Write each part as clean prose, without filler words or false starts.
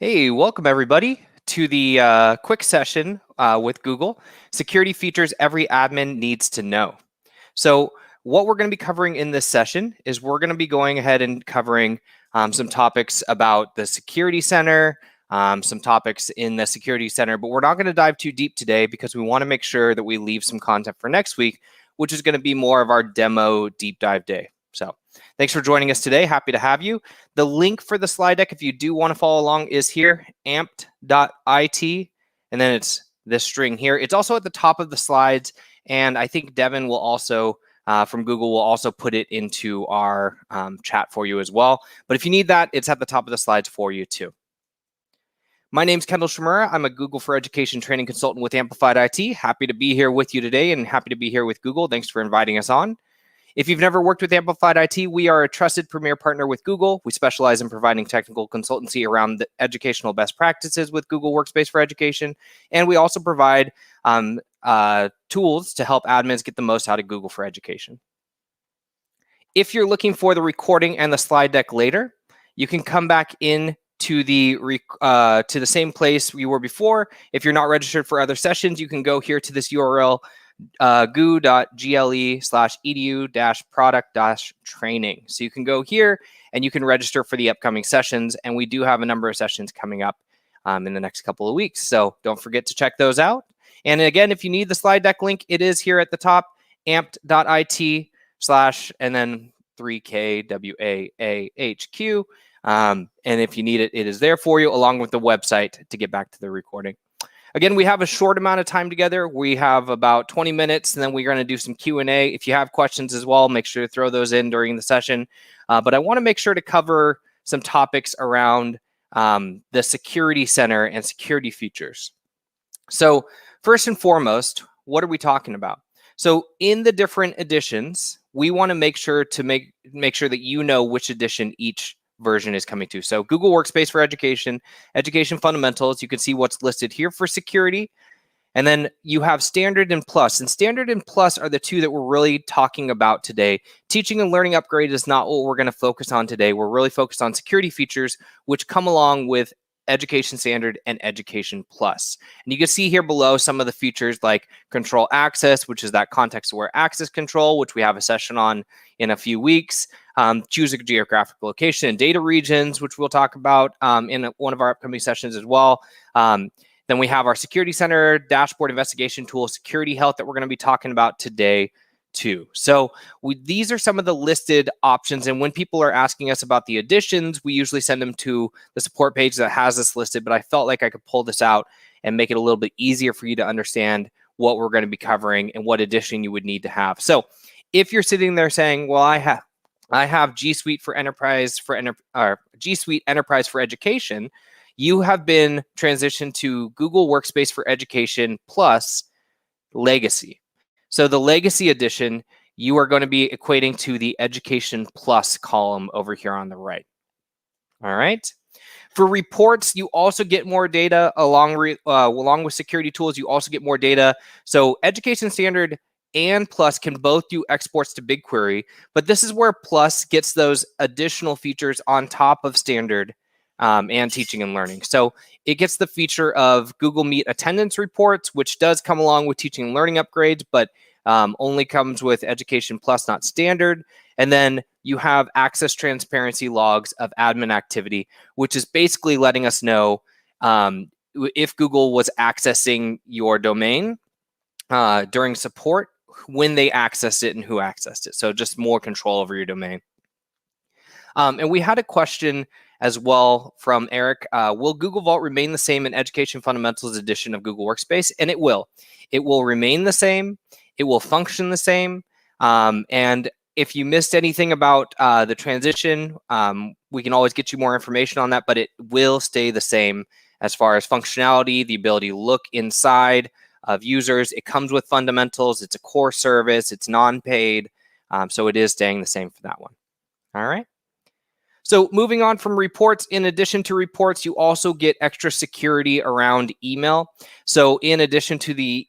Hey, welcome everybody to the quick session with Google, security features every admin needs to know. So what we're going to be covering in this session is we're going to be going ahead and covering some topics about the Security Center, some topics in the Security Center, but we're not going to dive too deep today because we want to make sure that we leave some content for next week, which is going to be more of our demo deep dive day. So thanks for joining us today. Happy to have you. The link for the slide deck, if you do want to follow along, is here, amped.it, and then it's this string here. It's also at the top of the slides, and I think Devin will also, from Google, will also put it into our chat for you as well. But if you need that, it's at the top of the slides for you too. My name's Kendall Shimura. I'm a Google for Education training consultant with Amplified IT. Happy to be here with you today and happy to be here with Google. Thanks for inviting us on. If you've never worked with Amplified IT, we are a trusted premier partner with Google. We specialize in providing technical consultancy around the educational best practices with Google Workspace for Education. And we also provide tools to help admins get the most out of Google for Education. If you're looking for the recording and the slide deck later, you can come back in to the same place you were before. If you're not registered for other sessions, you can go here to this URL, goo.gle/edu-product-training. So you can go here and you can register for the upcoming sessions. And we do have a number of sessions coming up in the next couple of weeks. So don't forget to check those out. And again, if you need the slide deck link, it is here at the top, amped.it/ and then 3KWAAHQ. And if you need it, it is there for you along with the website to get back to the recording. Again, we have a short amount of time together. We have about 20 minutes, and then we're going to do some Q&A. If you have questions as well, make sure to throw those in during the session. But I want to make sure to cover some topics around the Security Center and security features. So first and foremost, what are we talking about? So in the different editions, we want to make sure to make sure that you know which edition each version is coming to. So Google Workspace for Education, Education Fundamentals, you can see what's listed here for security. And then you have Standard and Plus. And Standard and Plus are the two that we're really talking about today. Teaching and Learning Upgrade is not what we're going to focus on today. We're really focused on security features, which come along with Education Standard and Education Plus. And you can see here below some of the features like Control Access, which is that context-aware access control, which we have a session on in a few weeks. Choose a geographic location and data regions, which we'll talk about in one of our upcoming sessions as well. Then we have our Security Center, Dashboard Investigation Tool, Security Health that we're going to be talking about today too. So these are some of the listed options. And when people are asking us about the additions, we usually send them to the support page that has this listed. But I felt like I could pull this out and make it a little bit easier for you to understand what we're going to be covering and what edition you would need to have. So if you're sitting there saying, well, I have G Suite for Enterprise G Suite Enterprise for Education, you have been transitioned to Google Workspace for Education Plus Legacy. So the Legacy edition, you are going to be equating to the Education Plus column over here on the right. All right. For reports, you also get more data along with security tools. You also get more data. So Education Standard and Plus can both do exports to BigQuery, but this is where Plus gets those additional features on top of Standard and Teaching and Learning. So it gets the feature of Google Meet attendance reports, which does come along with Teaching and Learning upgrades, but only comes with Education Plus, not Standard. And then you have access transparency logs of admin activity, which is basically letting us know if Google was accessing your domain during support, when they accessed it and who accessed it. So just more control over your domain. And we had a question as well from Eric. Will Google Vault remain the same in Education Fundamentals edition of Google Workspace? And it will. It will remain the same. It will function the same. And if you missed anything about the transition, we can always get you more information on that, but it will stay the same as far as functionality, the ability to look inside of users. It comes with fundamentals. It's a core service. It's non-paid. So it is staying the same for that one. All right. So moving on from reports, in addition to reports, you also get extra security around email. So in addition to the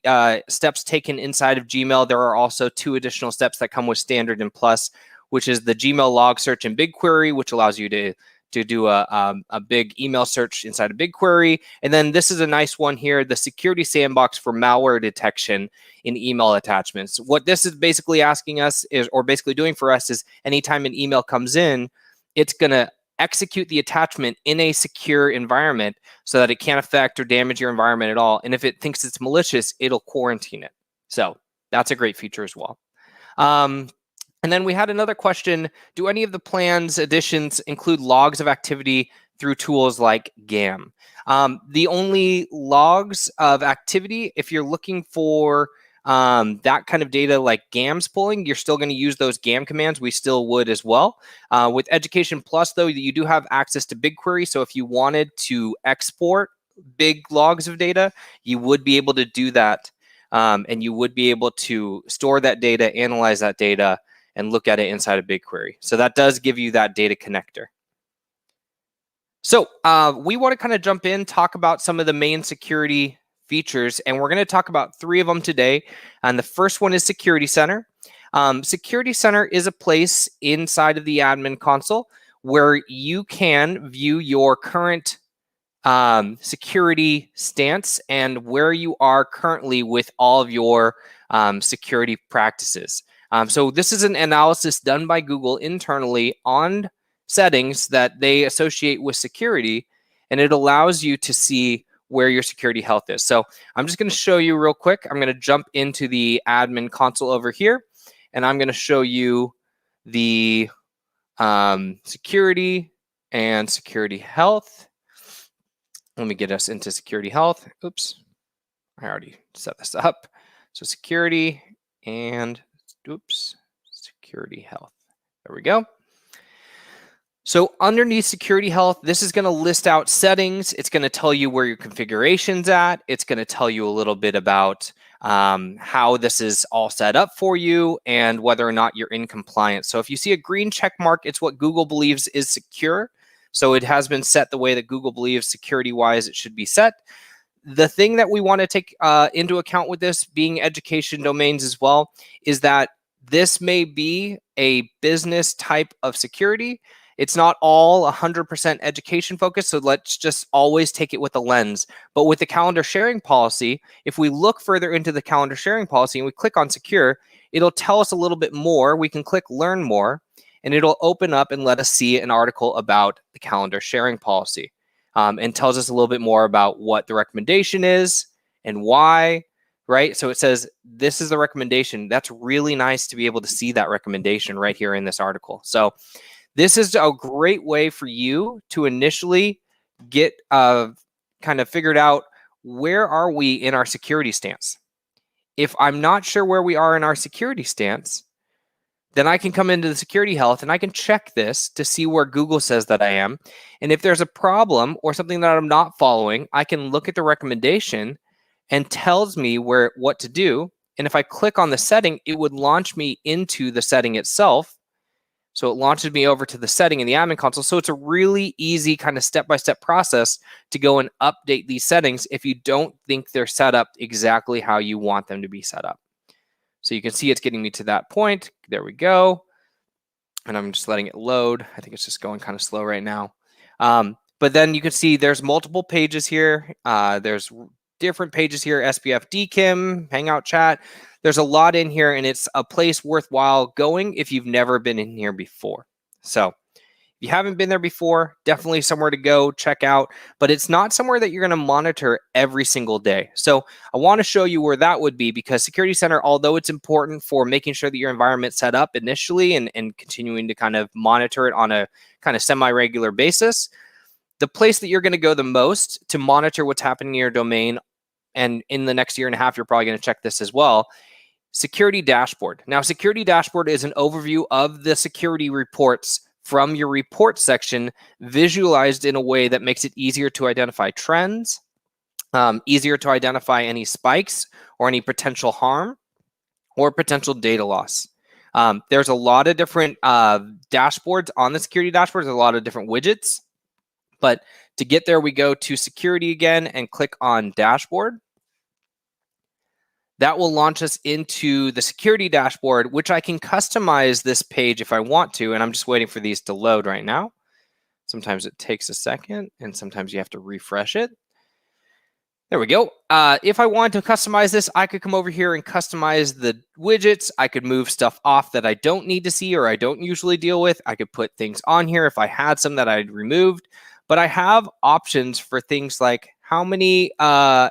steps taken inside of Gmail, there are also 2 additional steps that come with Standard and Plus, which is the Gmail log search in BigQuery, which allows you to to do a big email search inside of BigQuery. And then this is a nice one here, the security sandbox for malware detection in email attachments. What this is basically asking us is, or basically doing for us, is anytime an email comes in, it's going to execute the attachment in a secure environment so that it can't affect or damage your environment at all. And if it thinks it's malicious, it'll quarantine it. So that's a great feature as well. And then we had another question, do any of the plans additions include logs of activity through tools like GAM? The only logs of activity, if you're looking for that kind of data like GAM's pulling, you're still going to use those GAM commands. We still would as well. With Education Plus, though, you do have access to BigQuery. So if you wanted to export big logs of data, you would be able to do that. And you would be able to store that data, analyze that data, and look at it inside of BigQuery. So that does give you that data connector. So we want to kind of jump in, talk about some of the main security features, and we're going to talk about 3 of them today. And the first one is Security Center. Security Center is a place inside of the admin console where you can view your current security stance and where you are currently with all of your security practices. So this is an analysis done by Google internally on settings that they associate with security, and it allows you to see where your security health is. So I'm just going to show you real quick. I'm going to jump into the admin console over here, and I'm going to show you the security and security health. Let me get us into security health. Oops, I already set this up. So security and security health. There we go. So underneath security health, this is going to list out settings. It's going to tell you where your configuration's at. It's going to tell you a little bit about how this is all set up for you and whether or not you're in compliance. So if you see a green check mark, it's what Google believes is secure. So it has been set the way that Google believes security-wise it should be set. The thing that we want to take into account with this being education domains as well is that this may be a business type of security. It's not all 100% education focused, so let's just always take it with a lens. But with the calendar sharing policy, if we look further into the calendar sharing policy and we click on secure, it'll tell us a little bit more. We can click learn more, and it'll open up and let us see an article about the calendar sharing policy. And tells us a little bit more about what the recommendation is and why, right? So it says, this is the recommendation. That's really nice to be able to see that recommendation right here in this article. So this is a great way for you to initially get kind of figured out, where are we in our security stance? If I'm not sure where we are in our security stance, then I can come into the security health and I can check this to see where Google says that I am. And if there's a problem or something that I'm not following, I can look at the recommendation and tells me what to do. And if I click on the setting, it would launch me into the setting itself. So it launches me over to the setting in the admin console. So it's a really easy kind of step-by-step process to go and update these settings if you don't think they're set up exactly how you want them to be set up. So you can see it's getting me to that point. There we go. And I'm just letting it load. I think it's just going kind of slow right now. But then you can see there's multiple pages here. There's different pages here, SPF DKIM, Hangout Chat. There's a lot in here, and it's a place worthwhile going if you've never been in here before. So if you haven't been there before, definitely somewhere to go check out, but it's not somewhere that you're going to monitor every single day. So I want to show you where that would be, because Security Center, although it's important for making sure that your environment's set up initially and continuing to kind of monitor it on a kind of semi-regular basis, the place that you're going to go the most to monitor what's happening in your domain, and in the next year and a half, you're probably going to check this as well, Security Dashboard. Now, Security Dashboard is an overview of the security reports from your report section, visualized in a way that makes it easier to identify trends, easier to identify any spikes or any potential harm or potential data loss. There's a lot of different dashboards on the security dashboard. There's a lot of different widgets. But to get there, we go to security again and click on dashboard. That will launch us into the security dashboard, which I can customize this page if I want to. And I'm just waiting for these to load right now. Sometimes it takes a second, and sometimes you have to refresh it. There we go. If I wanted to customize this, I could come over here and customize the widgets. I could move stuff off that I don't need to see or I don't usually deal with. I could put things on here if I had some that I'd removed. But I have options for things like how many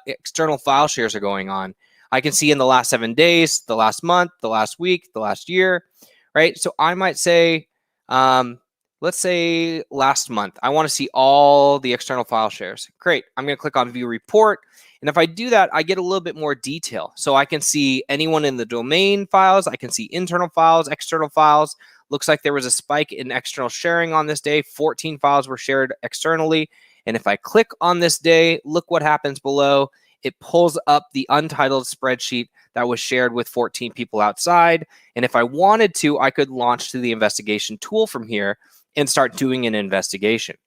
external file shares are going on. I can see in the last 7 days, the last month, the last week, the last year, right? So I might say, let's say last month, I want to see all the external file shares. Great. I'm going to click on View Report. And if I do that, I get a little bit more detail. So I can see anyone in the domain files. I can see internal files, external files. Looks like there was a spike in external sharing on this day. 14 files were shared externally. And if I click on this day, look what happens below. It pulls up the untitled spreadsheet that was shared with 14 people outside. And if I wanted to, I could launch to the investigation tool from here and start doing an investigation.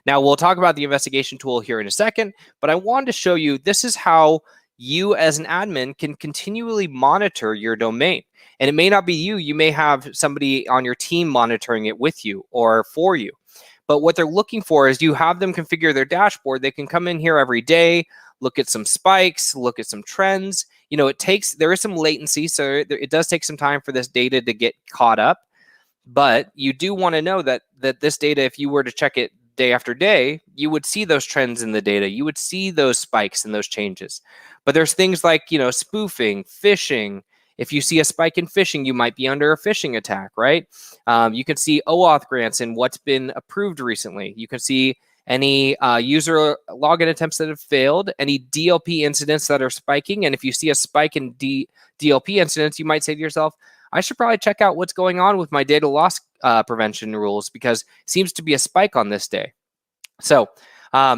Now, we'll talk about the investigation tool here in a second, but I wanted to show you this is how you as an admin can continually monitor your domain. And it may not be you. You may have somebody on your team monitoring it with you or for you. But what they're looking for is you have them configure their dashboard. They can come in here every day, look at some spikes, look at some trends. You know, there is some latency, so it does take some time for this data to get caught up. But you do want to know that this data, if you were to check it day after day, you would see those trends in the data. You would see those spikes and those changes. But there's things like, you know, spoofing, phishing. If you see a spike in phishing, you might be under a phishing attack, right? You can see OAuth grants and what's been approved recently. You can see any user login attempts that have failed, any DLP incidents that are spiking. And if you see a spike in DLP incidents, you might say to yourself, I should probably check out what's going on with my data loss prevention rules because it seems to be a spike on this day. So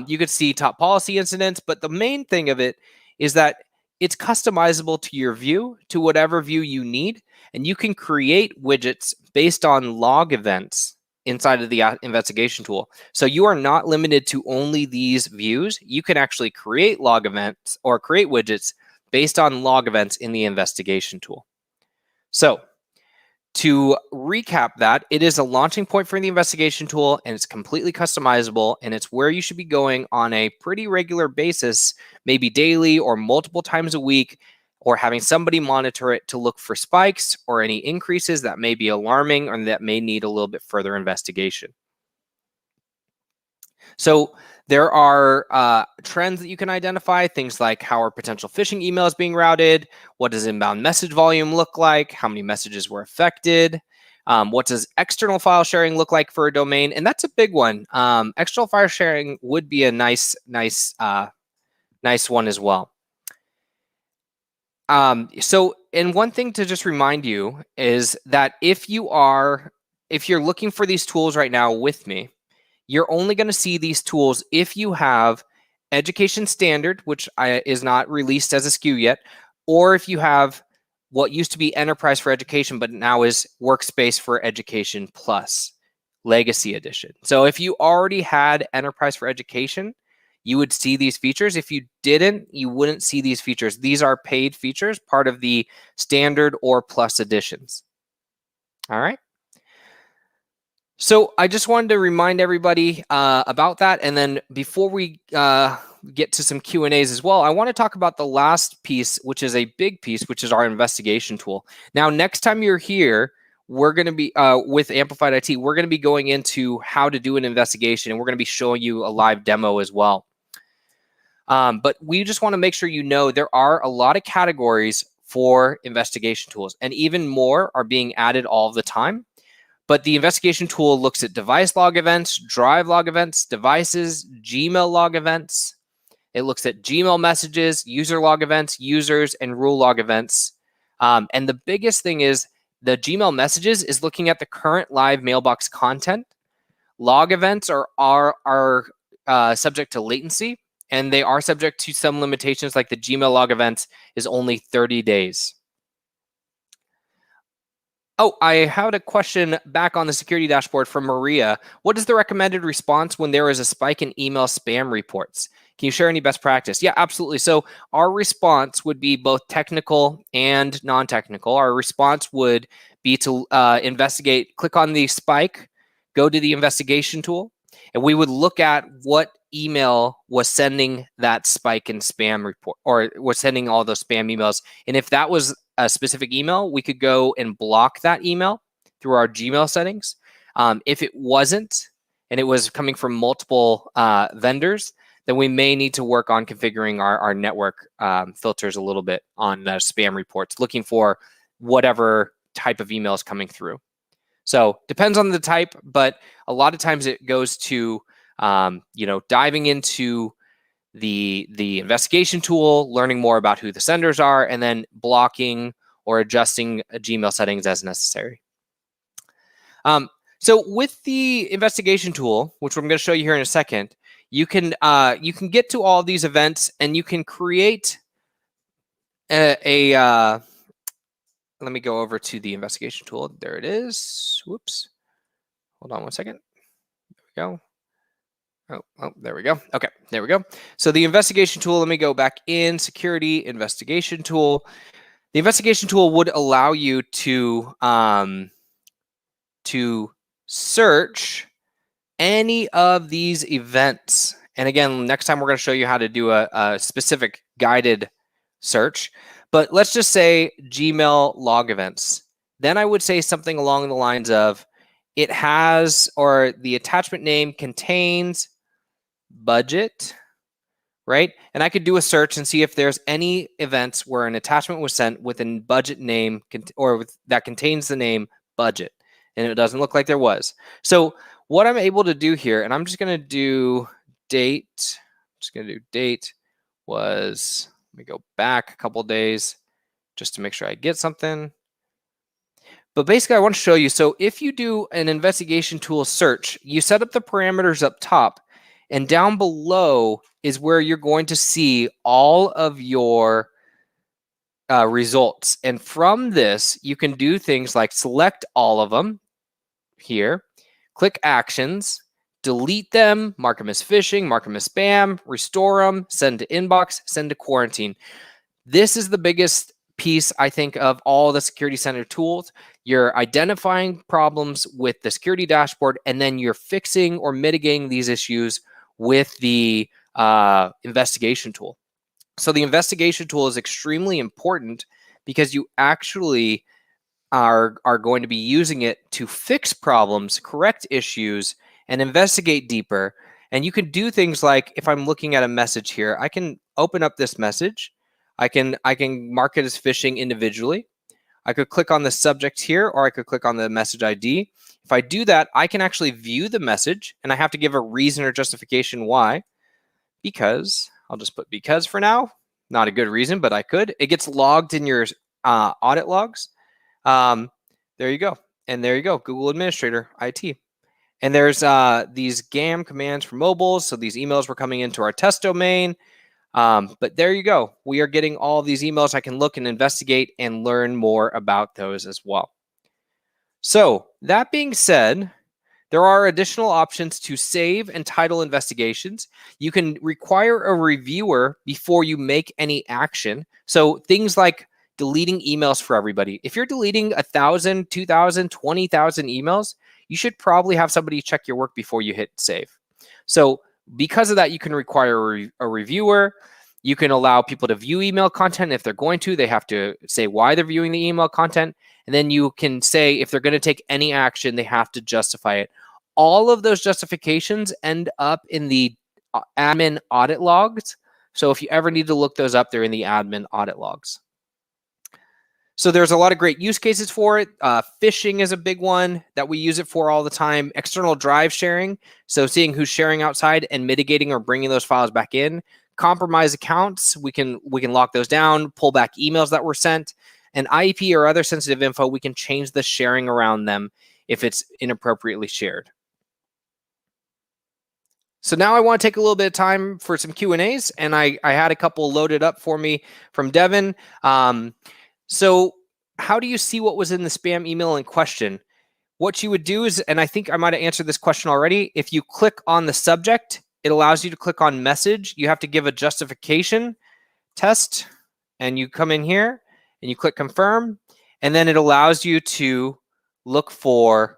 you could see top policy incidents, but the main thing of it is that it's customizable to your view, to whatever view you need, and you can create widgets based on log events inside of the investigation tool. So you are not limited to only these views. You can actually create log events or create widgets based on log events in the investigation tool. So to recap that, it is a launching point for the investigation tool, and it's completely customizable, and it's where you should be going on a pretty regular basis, maybe daily or multiple times a week, or having somebody monitor it to look for spikes or any increases that may be alarming or that may need a little bit further investigation. So there are trends that you can identify, things like how are potential phishing emails being routed, what does inbound message volume look like, how many messages were affected, what does external file sharing look like for a domain, and that's a big one. External file sharing would be a nice one as well. And one thing to just remind you is that if you're looking for these tools right now with me, you're only going to see these tools if you have Education Standard, which is not released as a SKU yet, or if you have what used to be Enterprise for Education, but now is Workspace for Education Plus, Legacy Edition. So if you already had Enterprise for Education, you would see these features. If you didn't, you wouldn't see these features. These are paid features, part of the Standard or Plus editions. All right. So I just wanted to remind everybody about that. And then before we get to some Q&As as well, I want to talk about the last piece, which is a big piece, which is our investigation tool. Now, next time you're here, we're going to be with Amplified IT, we're going to be going into how to do an investigation, and we're going to be showing you a live demo as well. But we just want to make sure you know there are a lot of categories for investigation tools, and even more are being added all the time. But the investigation tool looks at device log events, drive log events, devices, Gmail log events. It looks at Gmail messages, user log events, users, and rule log events. And the biggest thing is the Gmail messages is looking at the current live mailbox content. Log events are subject to latency, and they are subject to some limitations, like the Gmail log events is only 30 days. Oh, I had a question back on the security dashboard from Maria. What is the recommended response when there is a spike in email spam reports? Can you share any best practice? Yeah, absolutely. So our response would be both technical and non-technical. Our response would be to investigate, click on the spike, go to the investigation tool. and we would look at what email was sending that spike in spam report, or was sending all those spam emails. And if that was a specific email, we could go and block that email through our Gmail settings. If it wasn't, and it was coming from multiple vendors, then we may need to work on configuring our network filters a little bit on the spam reports, looking for whatever type of email is coming through. So depends on the type, but a lot of times it goes to diving into the investigation tool, learning more about who the senders are, and then blocking or adjusting Gmail settings as necessary. So with the investigation tool, which I'm going to show you here in a second, you can get to all these events, and you can create let me go over to the investigation tool. There it is. Whoops. Hold on one second. There we go. Oh, there we go. Okay, there we go. So the investigation tool, let me go back in security investigation tool. The investigation tool would allow you to search any of these events. And again, next time we're going to show you how to do a specific guided search. But let's just say Gmail log events. Then I would say something along the lines of, it has, or the attachment name contains budget, right? And I could do a search and see if there's any events where an attachment was sent with a budget name, or that contains the name budget. And it doesn't look like there was. So what I'm able to do here, and I'm just going to do date. I'm just going to do date was, let me go back a couple days just to make sure I get something. But basically I want to show you, so if you do an investigation tool search, you set up the parameters up top, and down below is where you're going to see all of your results. And from this, you can do things like select all of them here, click actions, delete them, mark them as phishing, mark them as spam, restore them, send to inbox, send to quarantine. This is the biggest piece, I think, of all the Security Center tools. You're identifying problems with the security dashboard, and then you're fixing or mitigating these issues with the investigation tool. So the investigation tool is extremely important because you actually are going to be using it to fix problems, correct issues, and investigate deeper. And you can do things like, if I'm looking at a message here, I can open up this message. I can mark it as phishing individually. I could click on the subject here, or I could click on the message ID. If I do that, I can actually view the message, and I have to give a reason or justification why. Because, I'll just put because for now. Not a good reason, but I could. It gets logged in your audit logs. There you go. And there you go, Google Administrator, IT. And there's these GAM commands for mobiles. So these emails were coming into our test domain. But there you go. We are getting all of these emails. I can look and investigate and learn more about those as well. So that being said, there are additional options to save and title investigations. You can require a reviewer before you make any action. So things like deleting emails for everybody. If you're deleting 1,000, 2,000, 20,000 emails, you should probably have somebody check your work before you hit save. So because of that, you can require a reviewer. You can allow people to view email content. If they're going to, they have to say why they're viewing the email content. And then you can say if they're going to take any action, they have to justify it. All of those justifications end up in the admin audit logs. So if you ever need to look those up, they're in the admin audit logs. So there's a lot of great use cases for it. Phishing is a big one that we use it for all the time. External drive sharing, so seeing who's sharing outside and mitigating or bringing those files back in. Compromised accounts, we can lock those down, pull back emails that were sent. And IP or other sensitive info, we can change the sharing around them if it's inappropriately shared. So now I want to take a little bit of time for some Q&As, and I had a couple loaded up for me from Devin. So how do you see what was in the spam email in question? What you would do is, and I think I might have answered this question already, if you click on the subject, it allows you to click on message. You have to give a justification test, and you come in here and you click confirm, and then it allows you to look for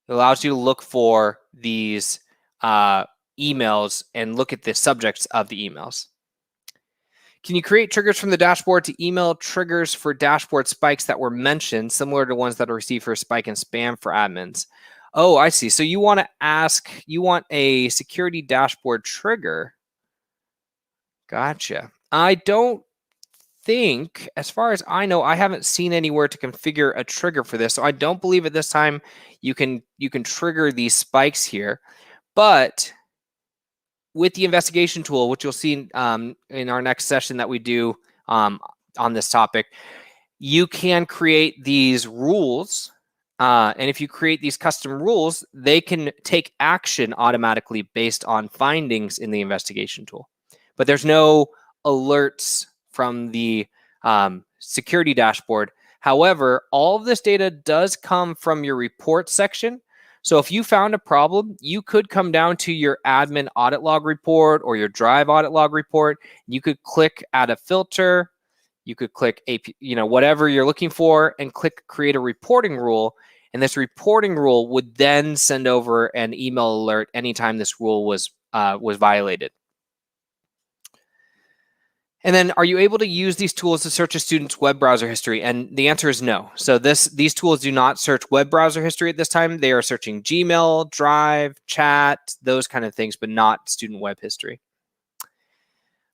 It allows you to look for these emails and look at the subjects of the emails. Can you create triggers from the dashboard to email triggers for dashboard spikes that were mentioned, similar to ones that are received for spike and spam for admins? Oh, I see. So you want a security dashboard trigger. Gotcha. I don't think, as far as I know, I haven't seen anywhere to configure a trigger for this. So I don't believe at this time you can trigger these spikes here. But with the investigation tool, which you'll see in our next session that we do on this topic, you can create these rules. And if you create these custom rules, they can take action automatically based on findings in the investigation tool. But there's no alerts from the security dashboard. However, all of this data does come from your report section. So if you found a problem, you could come down to your admin audit log report or your Drive audit log report. You could click add a filter. You could click whatever you're looking for and click create a reporting rule. And this reporting rule would then send over an email alert anytime this rule was violated. And then, are you able to use these tools to search a student's web browser history? And the answer is no. So these tools do not search web browser history at this time. They are searching Gmail, Drive, chat, those kind of things, but not student web history.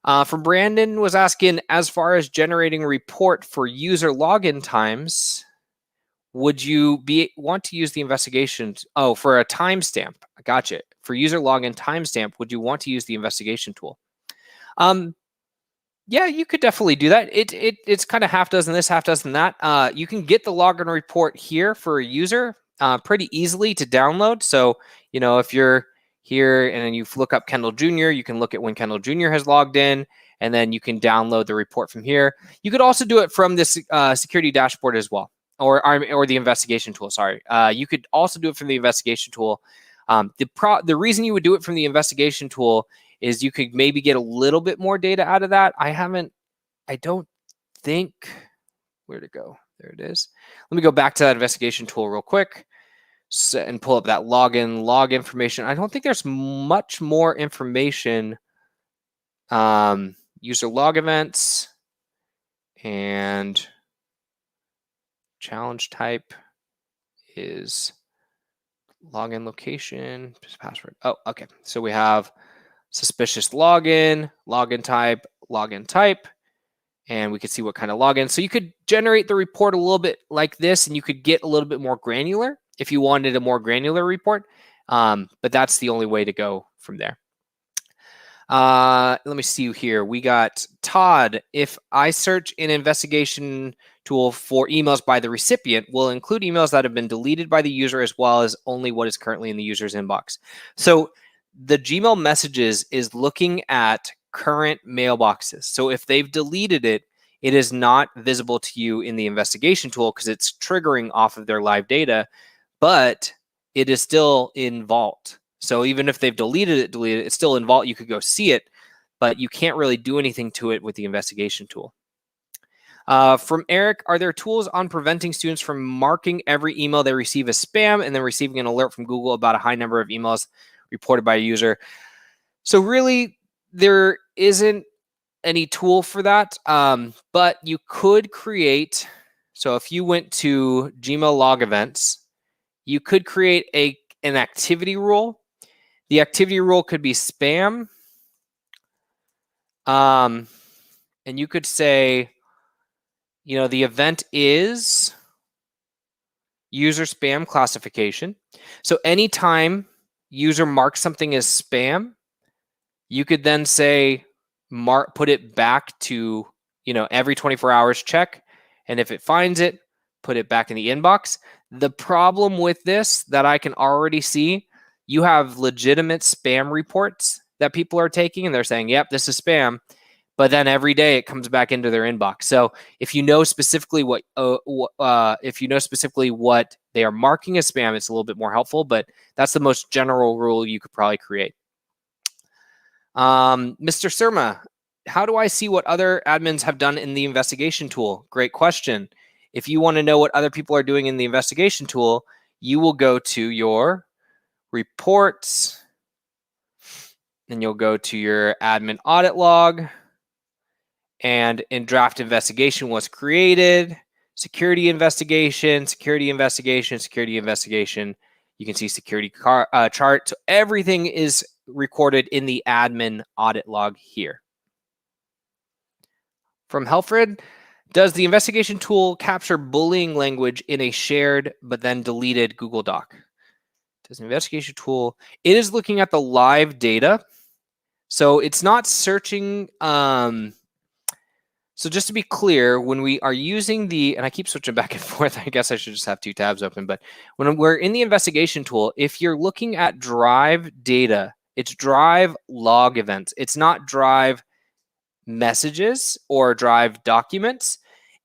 From Brandon was asking, as far as generating a report for user login times, would you want to use the investigations? Oh, for a timestamp. I gotcha. For user login timestamp, would you want to use the investigation tool? Yeah, you could definitely do that. It's kind of half dozen this, half dozen that. You can get the login report here for a user pretty easily to download. So, if you're here and then you look up Kendall Jr., you can look at when Kendall Jr. has logged in, and then you can download the report from here. You could also do it from this security dashboard as well, or the investigation tool. Sorry, you could also do it from the investigation tool. The reason you would do it from the investigation tool is you could maybe get a little bit more data out of that. I don't think, where'd it go? There it is. Let me go back to that investigation tool real quick and pull up that log information. I don't think there's much more information. User log events and challenge type is login location, password. Oh, okay. So we have suspicious login type, and we could see what kind of login. So you could generate the report a little bit like this, and you could get a little bit more granular if you wanted a more granular report. But that's the only way to go from there. Let me see here. We got Todd. If I search an investigation tool for emails by the recipient, will include emails that have been deleted by the user as well as only what is currently in the user's inbox. So the Gmail messages is looking at current mailboxes. So if they've deleted it, it is not visible to you in the investigation tool because it's triggering off of their live data, but it is still in Vault. So even if they've deleted it, it's still in Vault. You could go see it, but you can't really do anything to it with the investigation tool. From Eric, are there tools on preventing students from marking every email they receive as spam and then receiving an alert from Google about a high number of emails reported by a user? So really, there isn't any tool for that, but you could create. So if you went to Gmail log events, you could create an activity rule. The activity rule could be spam. And you could say, the event is user spam classification. So anytime user marks something as spam, you could then say, put it back to, every 24 hours check. And if it finds it, put it back in the inbox. The problem with this that I can already see, you have legitimate spam reports that people are taking and they're saying, yep, this is spam. But then every day it comes back into their inbox. So if you know specifically what they are marking as spam, it's a little bit more helpful, but that's the most general rule you could probably create. Mr. Surma, how do I see what other admins have done in the investigation tool? Great question. If you want to know what other people are doing in the investigation tool, you will go to your reports, and you'll go to your admin audit log, and in draft investigation was created, security investigation, security investigation, security investigation. You can see security chart. So everything is recorded in the admin audit log here. From Helfred, does the investigation tool capture bullying language in a shared but then deleted Google Doc? Does the investigation tool, it is looking at the live data. So it's not searching. So just to be clear, when we are using the, and I keep switching back and forth, I guess I should just have two tabs open, but when we're in the investigation tool, if you're looking at Drive data, it's Drive log events. It's not Drive messages or Drive documents.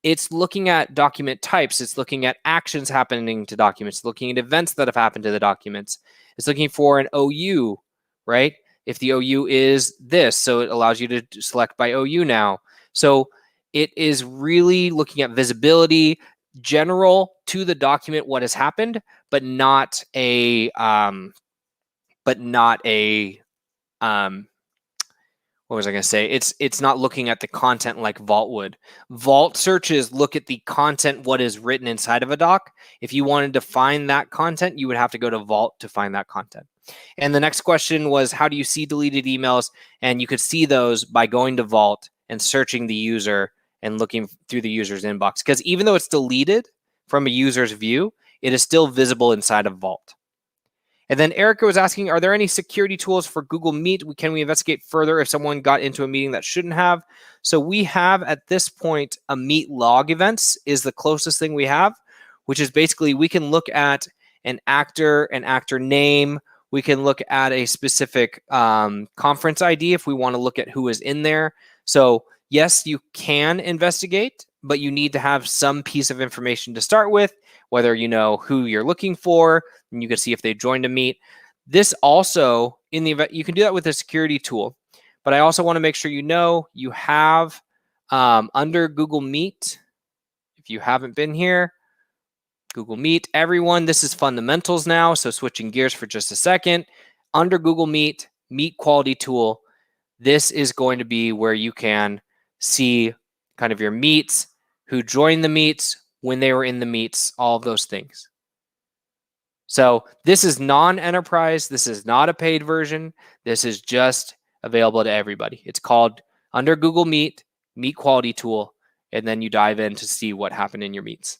It's looking at document types. It's looking at actions happening to documents, looking at events that have happened to the documents. It's looking for an OU, right? If the OU is this, so it allows you to select by OU now. So it is really looking at visibility, general to the document, what has happened, but not a, what was I going to say? It's not looking at the content like Vault would. Vault searches look at the content, what is written inside of a doc. If you wanted to find that content, you would have to go to Vault to find that content. And the next question was, how do you see deleted emails? And you could see those by going to Vault and searching the user and looking through the user's inbox. Because even though it's deleted from a user's view, it is still visible inside of Vault. And then Erica was asking, are there any security tools for Google Meet? Can we investigate further if someone got into a meeting that shouldn't have? So we have at this point a Meet log events is the closest thing we have, which is basically we can look at an actor name. We can look at a specific conference ID if we want to look at who is in there. So yes, you can investigate, but you need to have some piece of information to start with, whether you know who you're looking for, and you can see if they joined a meet. This also, in the event, you can do that with a security tool, but I also want to make sure you know you have under Google Meet, if you haven't been here, Google Meet, everyone, this is fundamentals now, so switching gears for just a second. Under Google Meet, Meet Quality Tool, this is going to be where you can see kind of your meets, who joined the meets, when they were in the meets, all of those things. So this is non-enterprise. This is not a paid version. This is just available to everybody. It's called under Google Meet, Meet Quality Tool, and then you dive in to see what happened in your meets.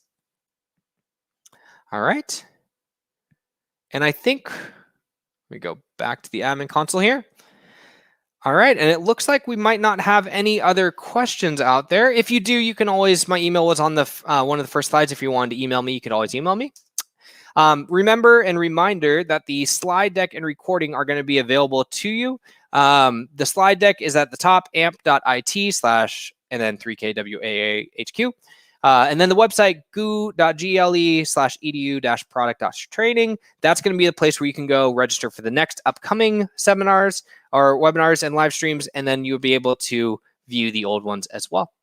All right. And I think we go back to the admin console here. All right, and it looks like we might not have any other questions out there. If you do, you can always, my email was on the one of the first slides. If you wanted to email me, you could always email me. Remember and reminder that the slide deck and recording are going to be available to you. The slide deck is at the top, amp.it/ and then 3KWAAHQ. And then the website, goo.gle/edu-product.training. That's going to be the place where you can go register for the next upcoming seminars or webinars and live streams, and then you'll be able to view the old ones as well.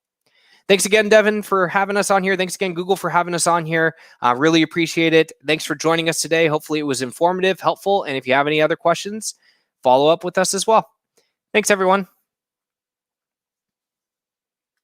Thanks again, Devin, for having us on here. Thanks again, Google, for having us on here. Really appreciate it. Thanks for joining us today. Hopefully it was informative, helpful, and if you have any other questions, follow up with us as well. Thanks, everyone.